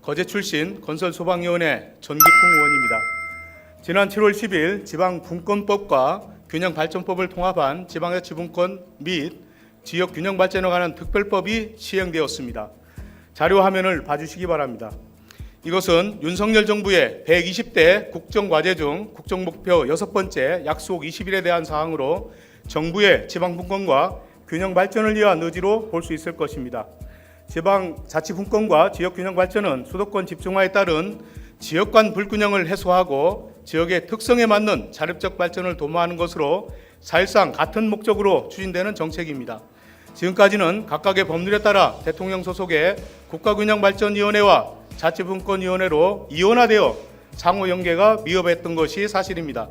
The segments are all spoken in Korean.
거제 출신 건설소방위원회 전기풍 의원입니다. 지난 7월 10일 지방분권법과 균형발전법을 통합한 지방자치분권 및 지역균형발전에 관한 특별법이 시행되었습니다. 자료 화면을 봐주시기 바랍니다. 이것은 윤석열 정부의 120대 국정과제 중 국정목표 6번째 약속 20일에 대한 사항으로 정부의 지방분권과 균형발전을 위한 의지로 볼 수 있을 것입니다. 지방자치분권과 지역균형발전은 수도권 집중화에 따른 지역 간 불균형을 해소하고 지역의 특성에 맞는 자립적 발전을 도모하는 것으로 사실상 같은 목적으로 추진되는 정책입니다. 지금까지는 각각의 법률에 따라 대통령 소속의 국가균형발전위원회와 자치분권위원회로 이원화되어 상호 연계가 미흡했던 것이 사실입니다.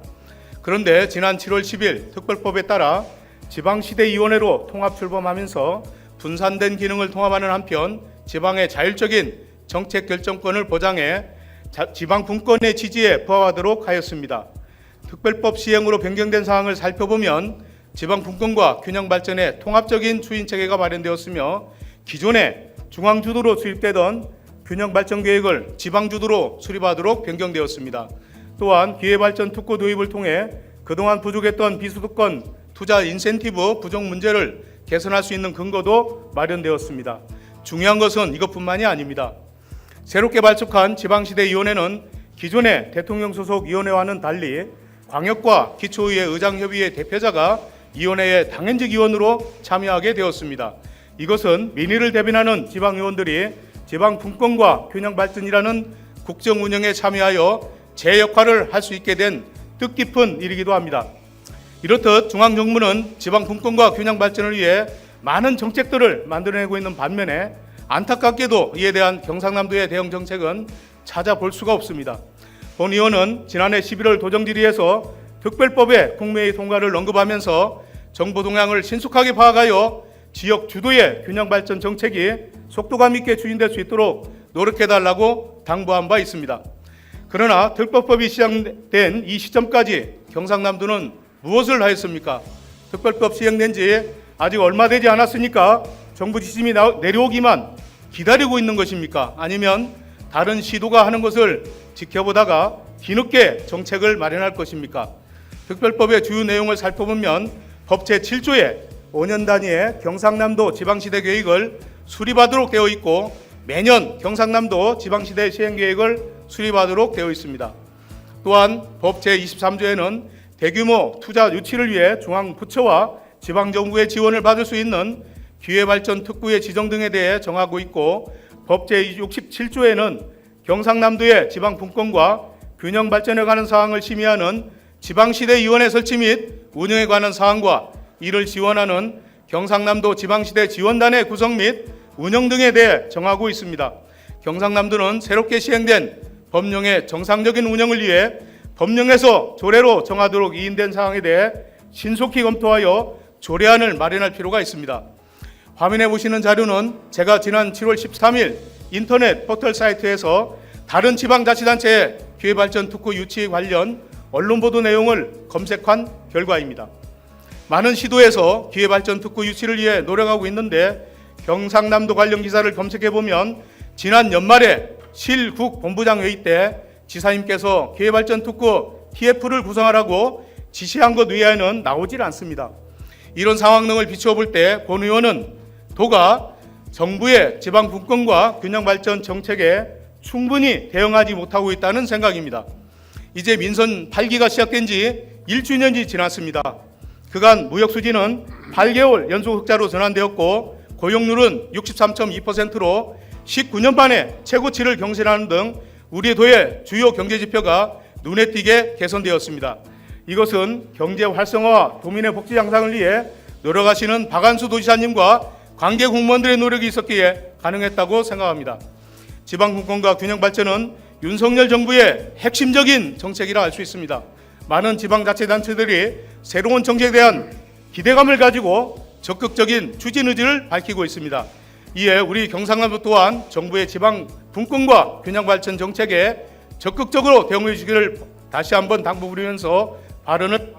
그런데 지난 7월 10일 특별법에 따라 지방시대위원회로 통합 출범하면서 분산된 기능을 통합하는 한편 지방의 자율적인 정책 결정권을 보장해 지방분권의 지지에 부합하도록 하였습니다. 특별법 시행으로 변경된 사항을 살펴보면 지방분권과 균형발전의 통합적인 추진체계가 마련되었으며 기존에 중앙주도로 수립되던 균형발전계획을 지방주도로 수립하도록 변경되었습니다. 또한 기회발전 특구 도입을 통해 그동안 부족했던 비수도권 투자 인센티브 부족 문제를 개선할 수 있는 근거도 마련되었습니다. 중요한 것은 이것뿐만이 아닙니다. 새롭게 발족한 지방시대위원회는 기존의 대통령 소속 위원회와는 달리 광역과 기초의회 의장협의회 대표자가 위원회의 당연직 위원으로 참여하게 되었습니다. 이것은 민의를 대변하는 지방의원들이 지방분권과 균형발전이라는 국정운영에 참여하여 제 역할을 할 수 있게 된 뜻깊은 일이기도 합니다. 이렇듯 중앙정부는 지방분권과 균형발전을 위해 많은 정책들을 만들어내고 있는 반면에 안타깝게도 이에 대한 경상남도의 대응 정책은 찾아볼 수가 없습니다. 본 의원은 지난해 11월 도정질의에서 특별법의 국무회의 통과를 언급하면서 정부 동향을 신속하게 파악하여 지역 주도의 균형발전 정책이 속도감 있게 추진될 수 있도록 노력해달라고 당부한 바 있습니다. 그러나 특별법이 시행된 이 시점까지 경상남도는 무엇을 하였습니까? 특별법 시행된 지 아직 얼마 되지 않았으니까 정부 지침이 내려오기만 기다리고 있는 것입니까? 아니면 다른 시도가 하는 것을 지켜보다가 뒤늦게 정책을 마련할 것입니까? 특별법의 주요 내용을 살펴보면 법 제7조에 5년 단위의 경상남도 지방시대 계획을 수립하도록 되어 있고 매년 경상남도 지방시대 시행계획을 수립하도록 되어 있습니다. 또한 법 제23조에는 대규모 투자 유치를 위해 중앙부처와 지방정부의 지원을 받을 수 있는 기회발전 특구의 지정 등에 대해 정하고 있고 법 제67조에는 경상남도의 지방분권과 균형발전에 관한 사항을 심의하는 지방시대위원회 설치 및 운영에 관한 사항과 이를 지원하는 경상남도 지방시대 지원단의 구성 및 운영 등에 대해 정하고 있습니다. 경상남도는 새롭게 시행된 법령의 정상적인 운영을 위해 법령에서 조례로 정하도록 이인된 사항에 대해 신속히 검토하여 조례안을 마련할 필요가 있습니다. 화면에 보시는 자료는 제가 지난 7월 13일 인터넷 포털 사이트에서 다른 지방자치단체의 기회발전 특구 유치 관련 언론 보도 내용을 검색한 결과입니다. 많은 시도에서 기회발전 특구 유치를 위해 노력하고 있는데 경상남도 관련 기사를 검색해보면 지난 연말에 실국본부장 회의 때 지사님께서 기회발전 특구 TF를 구성하라고 지시한 것 외에는 나오질 않습니다. 이런 상황 등을 비추어 볼 때 본 의원은 도가 정부의 지방분권과 균형발전 정책에 충분히 대응하지 못하고 있다는 생각입니다. 이제 민선 8기가 시작된 지 1주년이 지났습니다. 그간 무역수지는 8개월 연속 흑자로 전환되었고 고용률은 63.2%로 19년 만에 최고치를 경신하는 등 우리 도의 주요 경제지표가 눈에 띄게 개선되었습니다. 이것은 경제 활성화와 도민의 복지 향상을 위해 노력하시는 박한수 도지사님과 관계 공무원들의 노력이 있었기에 가능했다고 생각합니다. 지방분권과 균형발전은 윤석열 정부의 핵심적인 정책이라 할 수 있습니다. 많은 지방자치단체들이 새로운 정책에 대한 기대감을 가지고 적극적인 추진 의지를 밝히고 있습니다. 이에 우리 경상남도 또한 정부의 지방분권과 균형발전 정책에 적극적으로 대응해 주시기를 다시 한번 당부드리면서 발언을